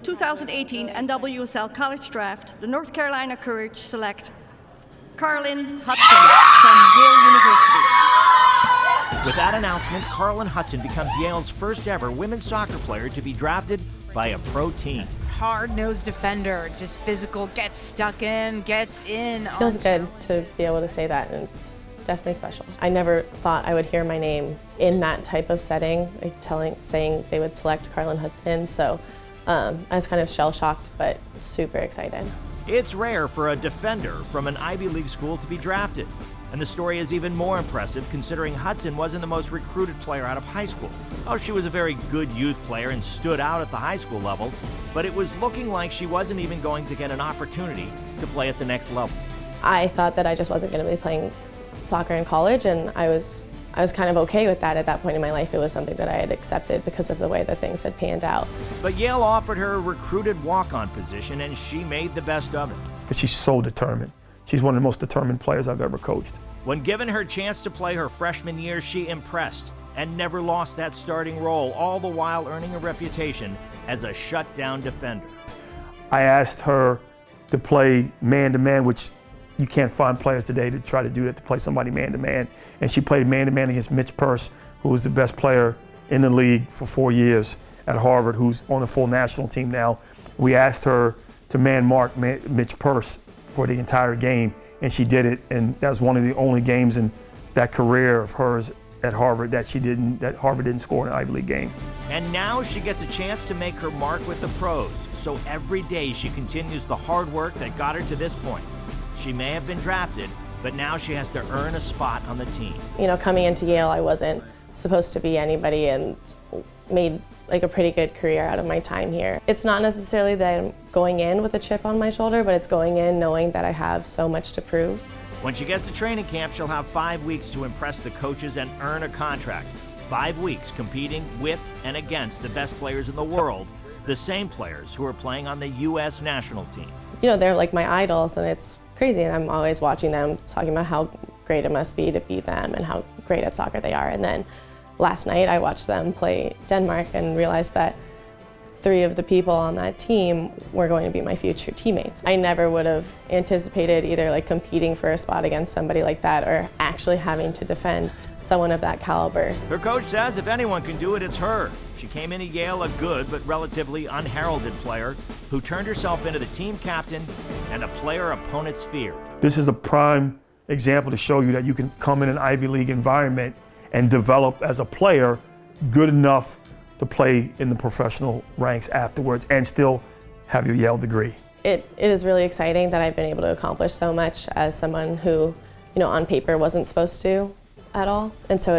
2018 NWSL College Draft, the North Carolina Courage select Carlin Hudson from Yale University. With that announcement, Carlin Hudson becomes Yale's first ever women's soccer player to be drafted by a pro team. Hard-nosed defender, just physical, gets stuck in, gets in. Feels good to be able to say that, and it's definitely special. I never thought I would hear my name in that type of setting, like saying they would select Carlin Hudson, so I was kind of shell-shocked, but super excited. It's rare for a defender from an Ivy League school to be drafted. And the story is even more impressive considering Hudson wasn't the most recruited player out of high school. Oh, she was a very good youth player and stood out at the high school level, but it was looking like she wasn't even going to get an opportunity to play at the next level. I thought that I just wasn't going to be playing soccer in college, and I was kind of okay with that at that point in my life. It was something that I had accepted because of the way that things had panned out. But Yale offered her a recruited walk-on position, and she made the best of it. But she's so determined. She's one of the most determined players I've ever coached. When given her chance to play her freshman year, she impressed and never lost that starting role, all the while earning a reputation as a shutdown defender. I asked her to play man-to-man, which you can't find players today to try to do that, to play somebody man-to-man. And she played man-to-man against Mitch Purse, who was the best player in the league for 4 years at Harvard, who's on the full national team now. We asked her to man-mark Mitch Purse for the entire game, and she did it, and that was one of the only games in that career of hers at Harvard that Harvard didn't score in an Ivy League game. And now she gets a chance to make her mark with the pros, so every day she continues the hard work that got her to this point. She may have been drafted, but now she has to earn a spot on the team. You know, coming into Yale, I wasn't supposed to be anybody, and made like a pretty good career out of my time here. It's not necessarily that I'm going in with a chip on my shoulder, but it's going in knowing that I have so much to prove. When she gets to training camp, she'll have 5 weeks to impress the coaches and earn a contract. 5 weeks competing with and against the best players in the world, the same players who are playing on the U.S. national team. You know, they're like my idols, and it's crazy, and I'm always watching them, talking about how great it must be to beat them and how great at soccer they are. And then last night I watched them play Denmark and realized that 3 of the people on that team were going to be my future teammates. I never would have anticipated either like competing for a spot against somebody like that or actually having to defend someone of that caliber. Her coach says if anyone can do it, it's her. She came into Yale a good but relatively unheralded player who turned herself into the team captain and a player opponents feared. This is a prime example to show you that you can come in an Ivy League environment and develop as a player good enough to play in the professional ranks afterwards and still have your Yale degree. It is really exciting that I've been able to accomplish so much as someone who, you know, on paper wasn't supposed to at all. And so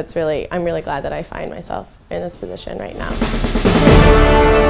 I'm really glad that I find myself in this position right now.